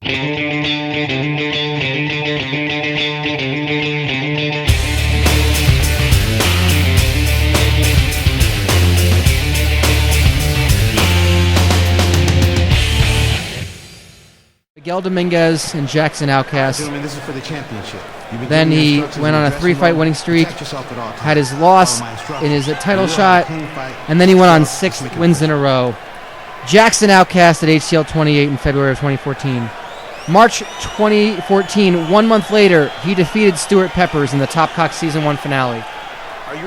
Miguel Dominguez and Jackson Outcast. This is for the championship. Then he went on a 3-fight winning streak, had his loss in his title shot, and then he went on 6 wins in a row. Jackson Outcast at HCL 28 in February of 2014. March 2014, 1 month later, he defeated Stuart Peppers in the Top Cock Season 1 finale.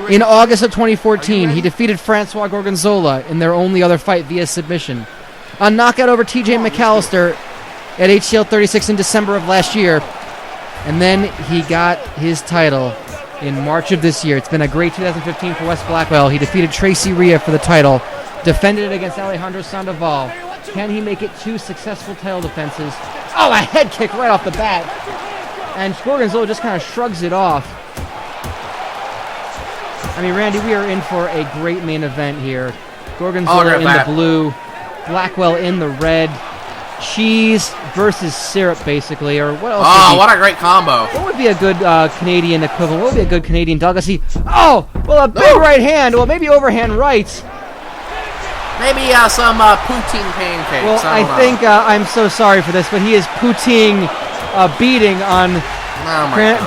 In August of 2014, he defeated Francois Gorgonzola in their only other fight via submission. A knockout over TJ McAllister at HCL 36 in December of last year. And then he got his title in March of this year. It's been a great 2015 for Wes Blackwell. He defeated Tracy Rhea for the title, defended it against Alejandro Sandoval. Can he make it 2 successful title defenses? Oh, a head kick right off the bat. And Gorgonzola just kind of shrugs it off. I mean, Randy, we are in for a great main event here. Gorgonzola in the blue, Blackwell in the red. Cheese versus syrup, basically, or what else? Oh, what a great combo! What would be a good Canadian equivalent? What would be a good Canadian delicacy? Oh, well, a big right hand. Well, maybe overhand rights. Maybe some poutine pancakes. Well, I think I'm so sorry for this, but he is poutine beating on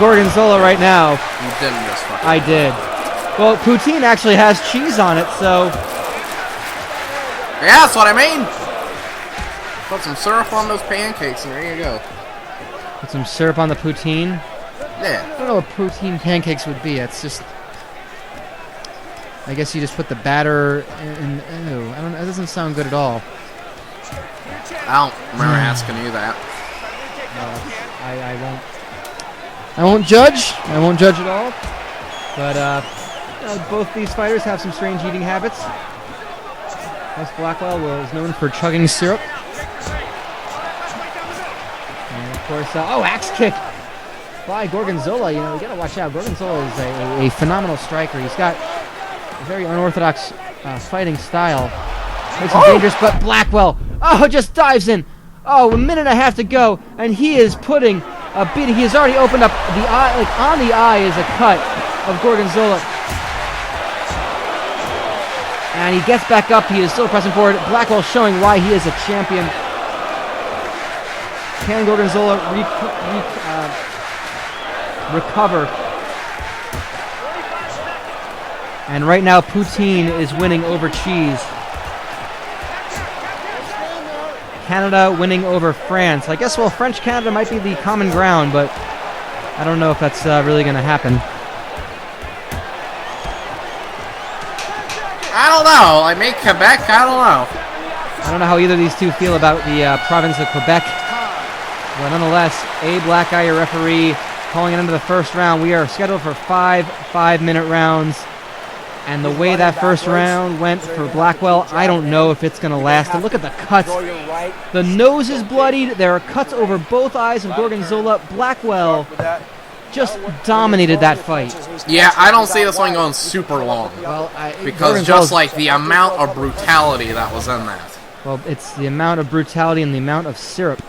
Gorgonzola right now. You didn't just fucking. I did. Well, poutine actually has cheese on it, so. Yeah, that's what I mean. Put some syrup on those pancakes, and there you go. Put some syrup on the poutine? Yeah. I don't know what poutine pancakes would be. It's just... I guess you just put the batter in... Ew, I don't. That doesn't sound good at all. I don't remember asking you that. I won't judge. I won't judge at all. But, you know, both these fighters have some strange eating habits. Wes Blackwell is known for chugging syrup. And of course, axe kick by Gorgonzola. You know, you gotta watch out. Gorgonzola is a phenomenal striker. He's got a very unorthodox fighting style. Makes him dangerous, but Blackwell, just dives in. A minute and a half to go, and he is putting a beating. He has already opened up the eye. Like on the eye is a cut of Gorgonzola. And he gets back up. He is still pressing forward. Blackwell showing why he is a champion. Can Gorgonzola recover? And right now, poutine is winning over cheese. Canada winning over France. I guess, well, French-Canada might be the common ground, but I don't know if that's really going to happen. I don't know. I mean, Quebec, I don't know. I don't know how either of these two feel about the province of Quebec. But nonetheless, a black eye referee calling it into the first round. We are scheduled for 5 5-minute rounds. And the way that first round went for Blackwell, I don't know if it's going to last. And look at the cuts. The nose is bloodied. There are cuts over both eyes of Gorgonzola. Blackwell just dominated that fight. Yeah, I don't see this one going super long. Well, because just like the amount of brutality that was in that. Well, it's the amount of brutality and the amount of syrup.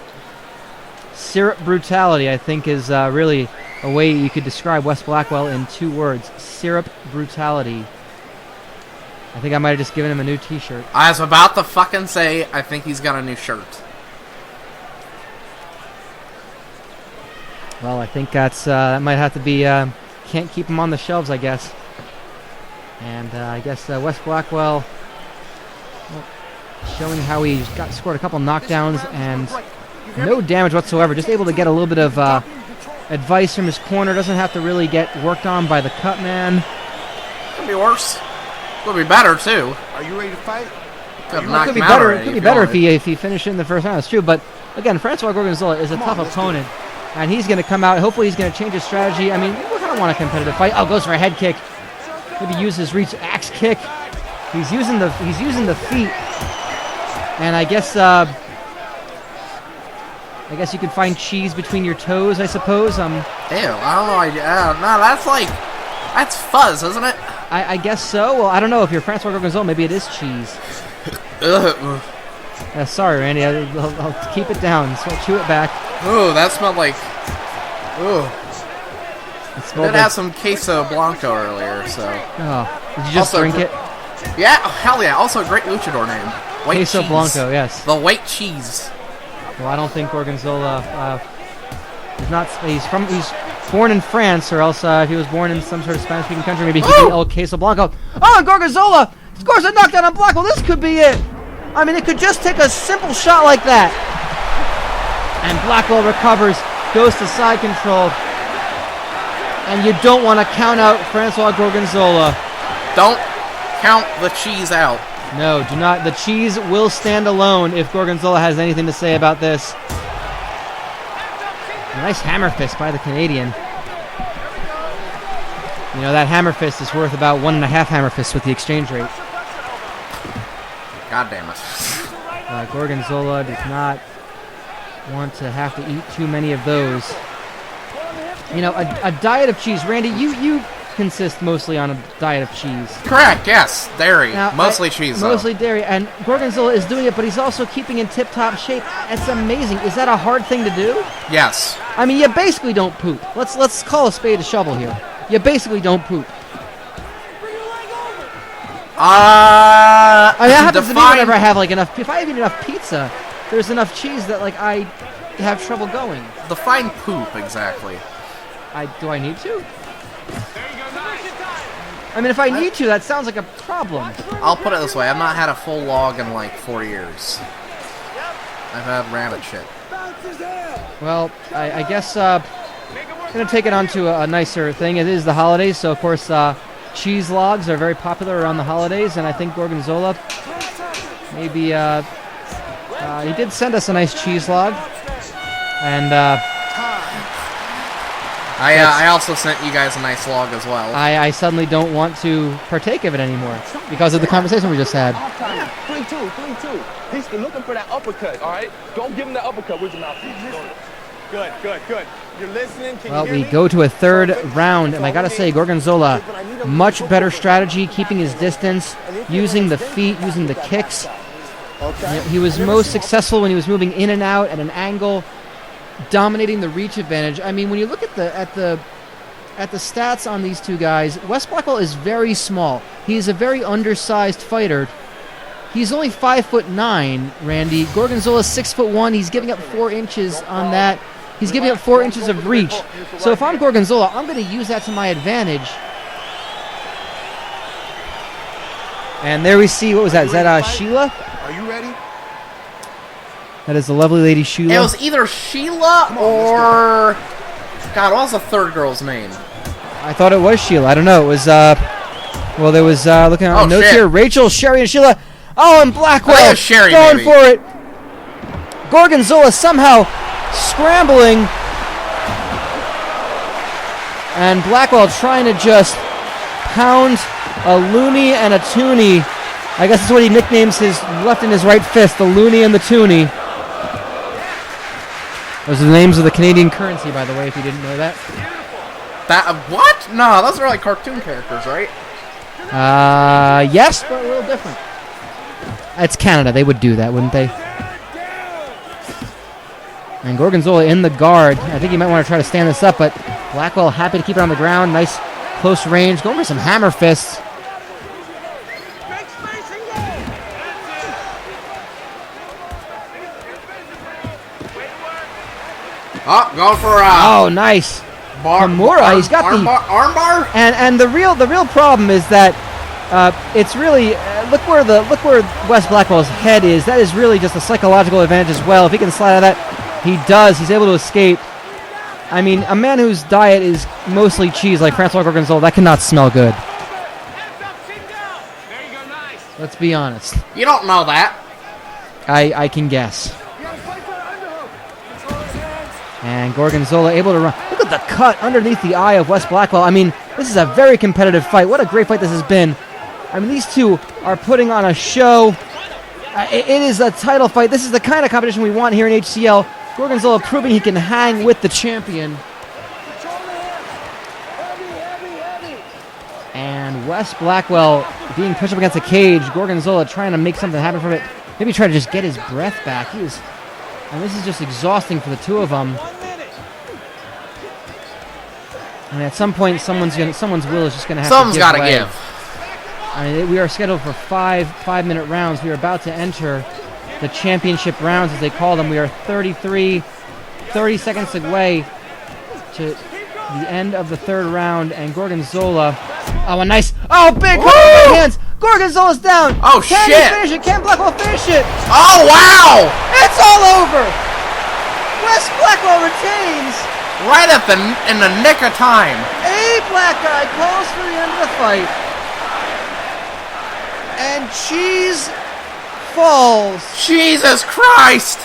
Syrup brutality, I think, is really a way you could describe Wes Blackwell in 2 words. Syrup brutality. I think I might have just given him a new t-shirt. I was about to fucking say, I think he's got a new shirt. Well, I think that might have to be, can't keep him on the shelves, I guess. And I guess Wes Blackwell showing how he scored a couple knockdowns and no damage whatsoever. Just able to get a little bit of advice from his corner. Doesn't have to really get worked on by the cut man. Could be worse. Could be better, too. Are you ready to fight? It could be better. It could be better if he finished it in the first round. That's true. But again, Francois Gorgonzola is a tough opponent, and he's going to come out. Hopefully, he's going to change his strategy. I mean, we're going to want a competitive fight. Oh, goes for a head kick. Maybe use his reach axe kick. He's using the feet, and I guess you can find cheese between your toes. I suppose. Ew, I don't know. No, that's fuzz, isn't it? I guess so. Well, I don't know. If you're Francois Gorgonzola, maybe it is cheese. Sorry, Randy. I'll keep it down. So I'll chew it back. Ooh, that smelled like... Ooh. It I smelled did have some queso blanco earlier, so... Oh, did you just Also, drink it? Yeah, oh, hell yeah. Also a great luchador name. White Queso cheese. Blanco, yes. The white cheese. Well, I don't think Gorgonzola... He's born in France, or else if he was born in some sort of Spanish-speaking country, maybe he could be El Queso Blanco. Oh, and Gorgonzola scores a knockdown on Blackwell. This could be it. I mean, it could just take a simple shot like that. And Blackwell recovers, goes to side control. And you don't want to count out Francois Gorgonzola. Don't count the cheese out. No, do not. The cheese will stand alone if Gorgonzola has anything to say about this. A nice hammer fist by the Canadian. You know, that hammer fist is worth about 1.5 hammer fists with the exchange rate. God damn it. Gorgonzola does not want to have to eat too many of those. You know, a diet of cheese. Randy, you consist mostly on a diet of cheese. Correct, yes. Dairy. Now, mostly cheese, though. Mostly dairy. And Gorgonzola is doing it, but he's also keeping in tip-top shape. It's amazing. Is that a hard thing to do? Yes. I mean, you basically don't poop. Let's call a spade a shovel here. You basically don't poop. I mean, that happens to me whenever I have like enough. If I have enough pizza, there's enough cheese that like I have trouble going. Define poop exactly. Do I need to? I mean, if I need to, that sounds like a problem. I'll put it this way: I've not had a full log in like 4 years. I've had rabbit shit. Well, I guess I'm gonna take it on to a nicer thing. It is the holidays, so of course cheese logs are very popular around the holidays, and I think Gorgonzola maybe he did send us a nice cheese log, and I also sent you guys a nice log as well. I suddenly don't want to partake of it anymore because of the conversation we just had. 3-2. He's looking for that uppercut, all right? Don't give him the uppercut with your mouth. Good. You're listening. Can Well, you hear we me? go to a third round, and I gotta say, Gorgonzola, much better strategy, keeping his distance, using the feet, using the kicks. You know, he was most successful when he was moving in and out at an angle, dominating the reach advantage. I mean, when you look at the stats on these two guys, Wes Blackwell is very small. He is a very undersized fighter. He's only 5'9", Randy. Gorgonzola's 6'1". He's giving up 4 inches on that. He's giving up 4 inches of reach. So if I'm Gorgonzola, I'm going to use that to my advantage. And there we see, what was that? Is that Sheila? Are you ready? That is the lovely lady Sheila. It was either Sheila or... God, what was the third girl's name? I thought it was Sheila. I don't know. It was, well, there was, looking at notes here, Rachel, Sherry, and Sheila. Oh, and Blackwell Sherry, going maybe. for it. Gorgonzola somehow scrambling. And Blackwell trying to just pound a loony and a toonie. I guess that's what he nicknames his left and his right fist, the loony and the toonie. Those are the names of the Canadian currency, by the way, if you didn't know that. What? No, those are like cartoon characters, right? Yes, but a little different. It's Canada. They would do that, wouldn't they? And Gorgonzola in the guard. I think he might want to try to stand this up, but Blackwell happy to keep it on the ground. Nice close range. Going for some hammer fists. Oh, going for Oh, nice. Kimura. He's got the armbar. And the real problem is that it's really look where Wes Blackwell's head is. That is really just a psychological advantage as well. If he can slide out of that, he does. He's able to escape. I mean, a man whose diet is mostly cheese, like Francois Gorgonzola, that cannot smell good. Let's be honest. You don't know that. I can guess. And Gorgonzola able to run. Look at the cut underneath the eye of Wes Blackwell. I mean, this is a very competitive fight. What a great fight this has been. I mean, these two are putting on a show. It is a title fight. This is the kind of competition we want here in HCL. Gorgonzola proving he can hang with the champion. And Wes Blackwell being pushed up against the cage. Gorgonzola trying to make something happen from it. maybe try to just get his breath back. And this is just exhausting for the two of them. And at some point, someone's will is just going to have Something's to got to way. give. I mean, we are scheduled for 5-minute rounds. We are about to enter the championship rounds, as they call them. We are 30 seconds away to the end of the third round, and Gorgonzola. Oh, a nice. Oh, big hook with the hands. Gorgonzola's down. Oh, Can shit. he finish it? Can Blackwell finish it? Oh, wow! It's all over. Wes Blackwell retains. Right in the nick of time. A black guy calls for the end of the fight. And Cheese falls. Jesus Christ!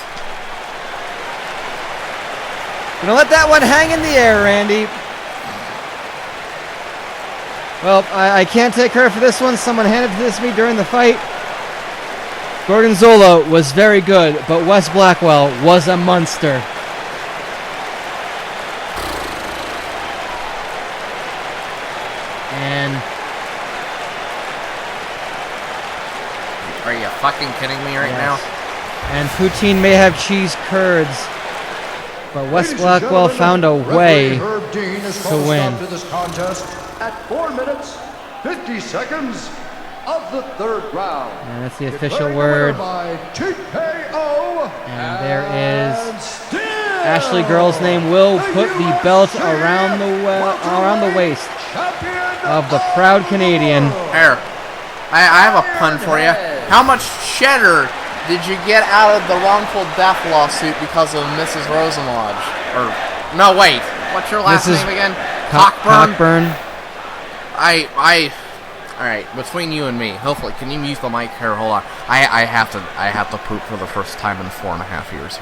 Gonna let that one hang in the air, Randy. Well, I can't take credit for this one. Someone handed this to me during the fight. Gorgonzola was very good, but Wes Blackwell was a monster. And are you fucking kidding me right now? And poutine may have cheese curds, but Wes Blackwell found a way to win. To this contest at 4 minutes, 50 seconds of the third round. And that's the official word. By TKO. And there is Ashley Girl's name. Will put the belt around the waist of the proud Canadian. Here, I have a pun for you. How much cheddar did you get out of the wrongful death lawsuit because of Mrs. Rosenlodge? Or, no, wait. What's your last name again? Cockburn. All right. Between you and me, hopefully, can you mute the mic here? Hold on. I have to poop for the first time in 4.5 years here.